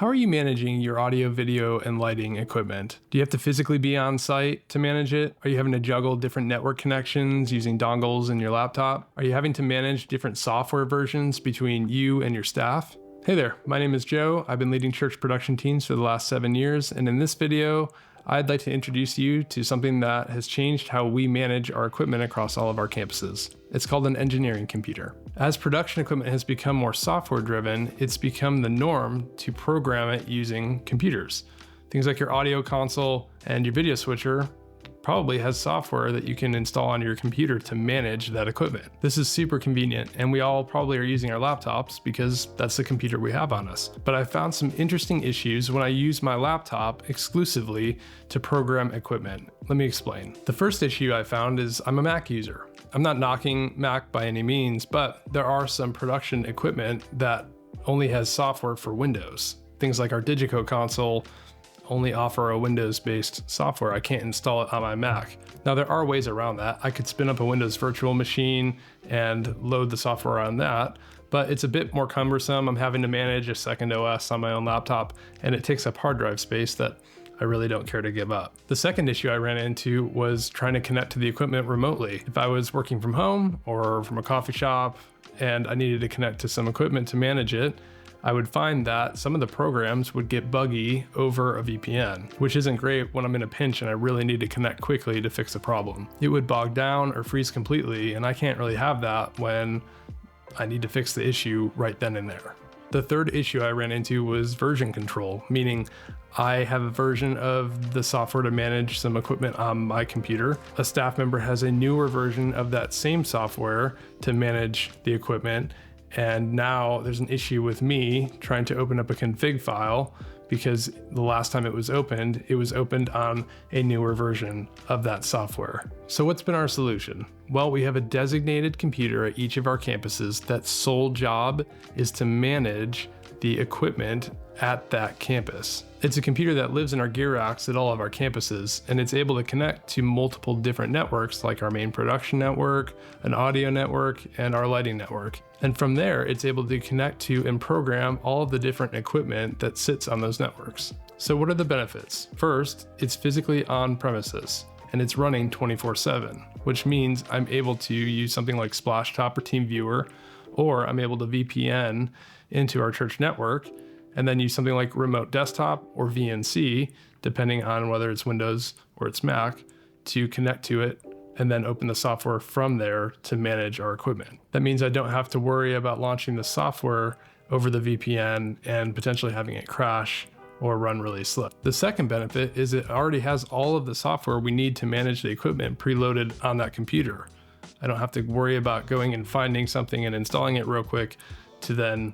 How are you managing your audio, video, and lighting equipment? Do you have to physically be on site to manage it? Are you having to juggle different network connections using dongles in your laptop? Are you having to manage different software versions between you and your staff? Hey there, my name is Joe. I've been leading church production teams for the last 7 years, and in this video, I'd like to introduce you to something that has changed how we manage our equipment across all of our campuses. It's called an engineering computer. As production equipment has become more software driven, it's become the norm to program it using computers. Things like your audio console and your video switcher probably has software that you can install on your computer to manage that equipment. This is super convenient, and we all probably are using our laptops because that's the computer we have on us. But I found some interesting issues when I use my laptop exclusively to program equipment. Let me explain. The first issue I found is I'm a Mac user. I'm not knocking Mac by any means, but there are some production equipment that only has software for Windows. Things like our Digico console only offer a Windows-based software. I can't install it on my Mac. Now there are ways around that. I could spin up a Windows virtual machine and load the software on that, but it's a bit more cumbersome. I'm having to manage a second OS on my own laptop, and it takes up hard drive space that I really don't care to give up. The second issue I ran into was trying to connect to the equipment remotely. If I was working from home or from a coffee shop and I needed to connect to some equipment to manage it, I would find that some of the programs would get buggy over a VPN, which isn't great when I'm in a pinch and I really need to connect quickly to fix a problem. It would bog down or freeze completely, and I can't really have that when I need to fix the issue right then and there. The third issue I ran into was version control, meaning I have a version of the software to manage some equipment on my computer. A staff member has a newer version of that same software to manage the equipment. And now there's an issue with me trying to open up a config file because the last time it was opened on a newer version of that software. So what's been our solution? Well, we have a designated computer at each of our campuses that's sole job is to manage the equipment at that campus. It's a computer that lives in our gear racks at all of our campuses, and it's able to connect to multiple different networks like our main production network, an audio network, and our lighting network. And from there, it's able to connect to and program all of the different equipment that sits on those networks. So what are the benefits? First, it's physically on premises, and it's running 24/7, which means I'm able to use something like Splashtop or TeamViewer, or I'm able to VPN into our church network and then use something like Remote Desktop or VNC, depending on whether it's Windows or it's Mac, to connect to it and then open the software from there to manage our equipment. That means I don't have to worry about launching the software over the VPN and potentially having it crash or run really slow. The second benefit is it already has all of the software we need to manage the equipment preloaded on that computer. I don't have to worry about going and finding something and installing it real quick to then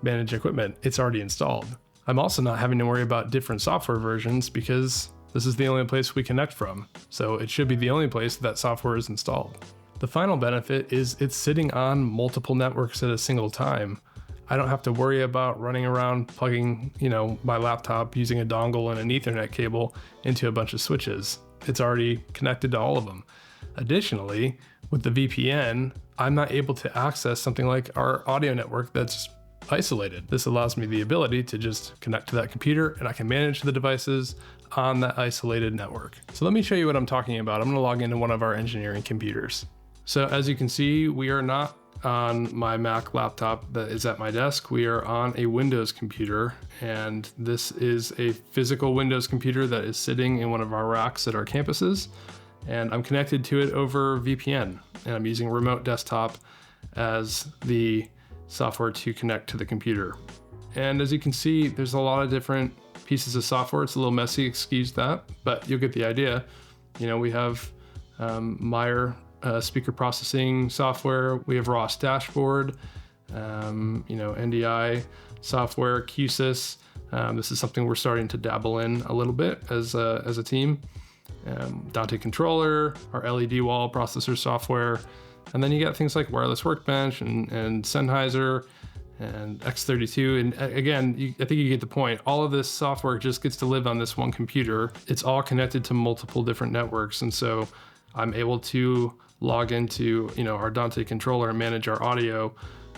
manage equipment. It's already installed. I'm also not having to worry about different software versions because this is the only place we connect from. So it should be the only place that software is installed. The final benefit is it's sitting on multiple networks at a single time. I don't have to worry about running around plugging, my laptop using a dongle and an Ethernet cable into a bunch of switches. It's already connected to all of them. Additionally, with the VPN, I'm not able to access something like our audio network that's isolated. This allows me the ability to just connect to that computer and I can manage the devices on that isolated network. So let me show you what I'm talking about. I'm going to log into one of our engineering computers. So as you can see, we are not on my Mac laptop that is at my desk. We are on a Windows computer, and this is a physical Windows computer that is sitting in one of our racks at our campuses, and I'm connected to it over VPN, and I'm using Remote Desktop as the software to connect to the computer. And as you can see, there's a lot of different pieces of software. It's a little messy, excuse that, but you'll get the idea. We have Meyer speaker processing software. We have ROS dashboard, NDI software, QSYS. This is something we're starting to dabble in a little bit as a team. Dante controller, our LED wall processor software. And then you got things like Wireless Workbench and Sennheiser and X32. And again, I think you get the point. All of this software just gets to live on this one computer. It's all connected to multiple different networks. And so I'm able to log into our Dante controller and manage our audio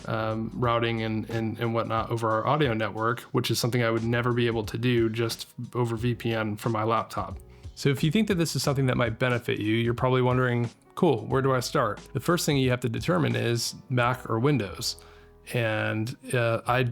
routing and whatnot over our audio network, which is something I would never be able to do just over VPN from my laptop. So if you think that this is something that might benefit you, you're probably wondering, cool, where do I start? The first thing you have to determine is Mac or Windows. And I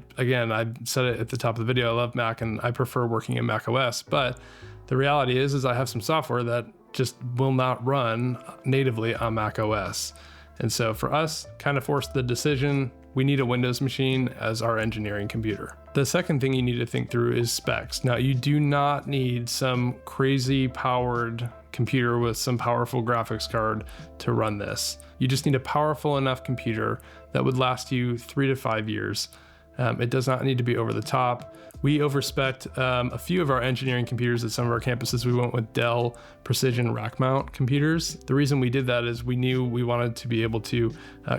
said it at the top of the video, I love Mac and I prefer working in Mac OS, but the reality is I have some software that just will not run natively on Mac OS. And so for us, kind of forced the decision, we need a Windows machine as our engineering computer. The second thing you need to think through is specs. Now, you do not need some crazy powered computer with some powerful graphics card to run this. You just need a powerful enough computer that would last you 3 to 5 years. It does not need to be over the top. We overspec'd a few of our engineering computers at some of our campuses. We went with Dell precision rack mount computers. The reason we did that is we knew we wanted to be able to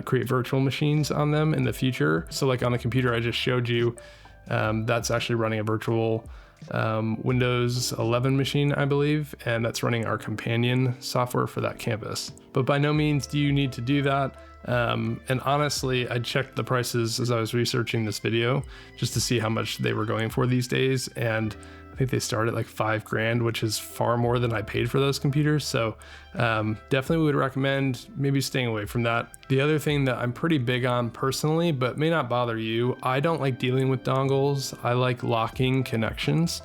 create virtual machines on them in the future. So like on the computer I just showed you, that's actually running a virtual Windows 11 machine, I believe, and that's running our companion software for that campus. But by no means do you need to do that. And honestly, I checked the prices as I was researching this video just to see how much they were going for these days. And I think they start at like $5,000, which is far more than I paid for those computers. So definitely would recommend maybe staying away from that. The other thing that I'm pretty big on personally, but may not bother you, I don't like dealing with dongles. I like locking connections.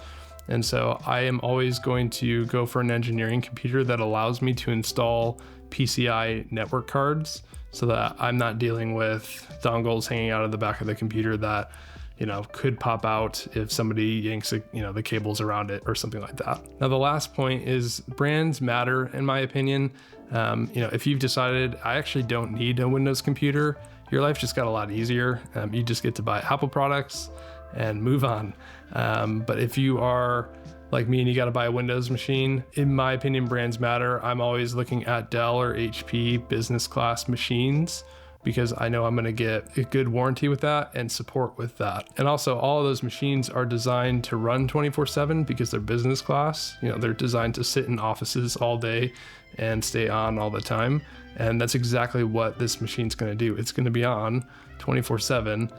And so I am always going to go for an engineering computer that allows me to install PCI network cards so that I'm not dealing with dongles hanging out of the back of the computer that, you know, could pop out if somebody yanks, the cables around it or something like that. Now, the last point is brands matter, in my opinion. If you've decided I actually don't need a Windows computer, your life just got a lot easier. You just get to buy Apple products and move on. But if you are like me and you got to buy a Windows machine, in my opinion, brands matter. I'm always looking at Dell or HP business class machines because I know I'm going to get a good warranty with that and support with that. And also all of those machines are designed to run 24/7 because they're business class. They're designed to sit in offices all day and stay on all the time. And that's exactly what this machine's going to do. It's going to be on 24/7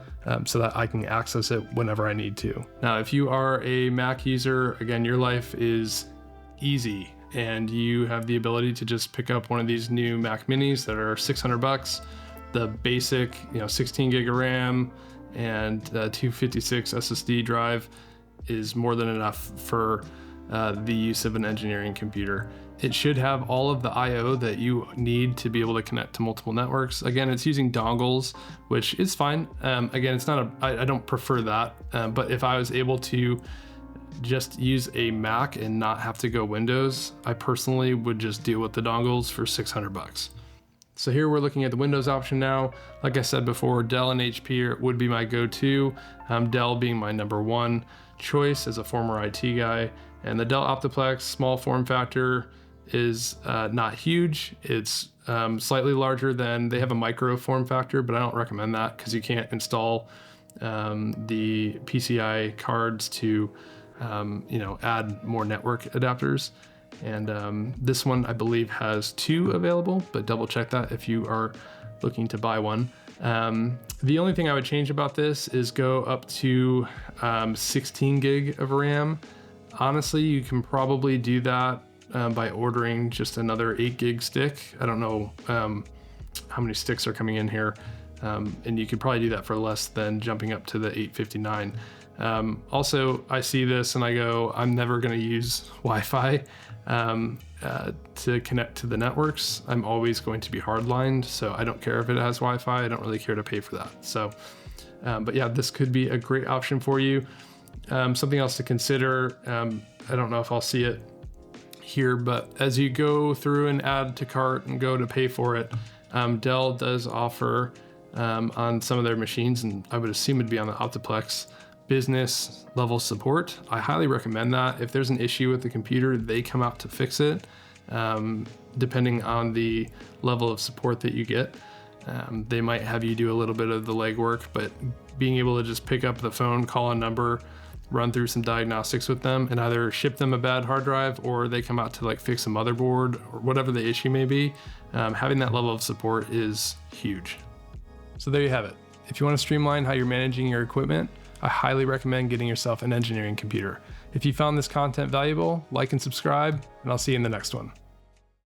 so that I can access it whenever I need to. Now, if you are a Mac user, again, your life is easy and you have the ability to just pick up one of these new Mac minis that are $600. The basic, 16 gig of RAM and 256 SSD drive is more than enough for the use of an engineering computer. It should have all of the I/O that you need to be able to connect to multiple networks. Again, it's using dongles, which is fine. Again, it's not I don't prefer that, but if I was able to just use a Mac and not have to go Windows, I personally would just deal with the dongles for $600. So here we're looking at the Windows option now. Like I said before, Dell and HP would be my go-to, Dell being my number one choice as a former IT guy. And the Dell Optiplex small form factor is not huge. It's slightly larger than, they have a micro form factor, but I don't recommend that because you can't install the PCI cards to add more network adapters. And this one I believe has 2 available, but double check that if you are looking to buy one. The only thing I would change about this is go up to 16 gig of RAM. Honestly, you can probably do that by ordering just another 8 gig stick. I don't know how many sticks are coming in here. And you could probably do that for less than jumping up to the 859. Also, I see this and I go, I'm never going to use Wi-Fi to connect to the networks. I'm always going to be hardlined, so I don't care if it has Wi-Fi. I don't really care to pay for that. So, but yeah, this could be a great option for you. Something else to consider, I don't know if I'll see it here, but as you go through and add to cart and go to pay for it, Dell does offer on some of their machines, and I would assume it'd be on the Optiplex, business level support. I highly recommend that. If there's an issue with the computer, they come out to fix it, depending on the level of support that you get. They might have you do a little bit of the legwork, but being able to just pick up the phone, call a number, run through some diagnostics with them, and either ship them a bad hard drive or they come out to like fix a motherboard or whatever the issue may be, having that level of support is huge. So there you have it. If you want to streamline how you're managing your equipment, I highly recommend getting yourself an engineering computer. If you found this content valuable, like and subscribe, and I'll see you in the next one.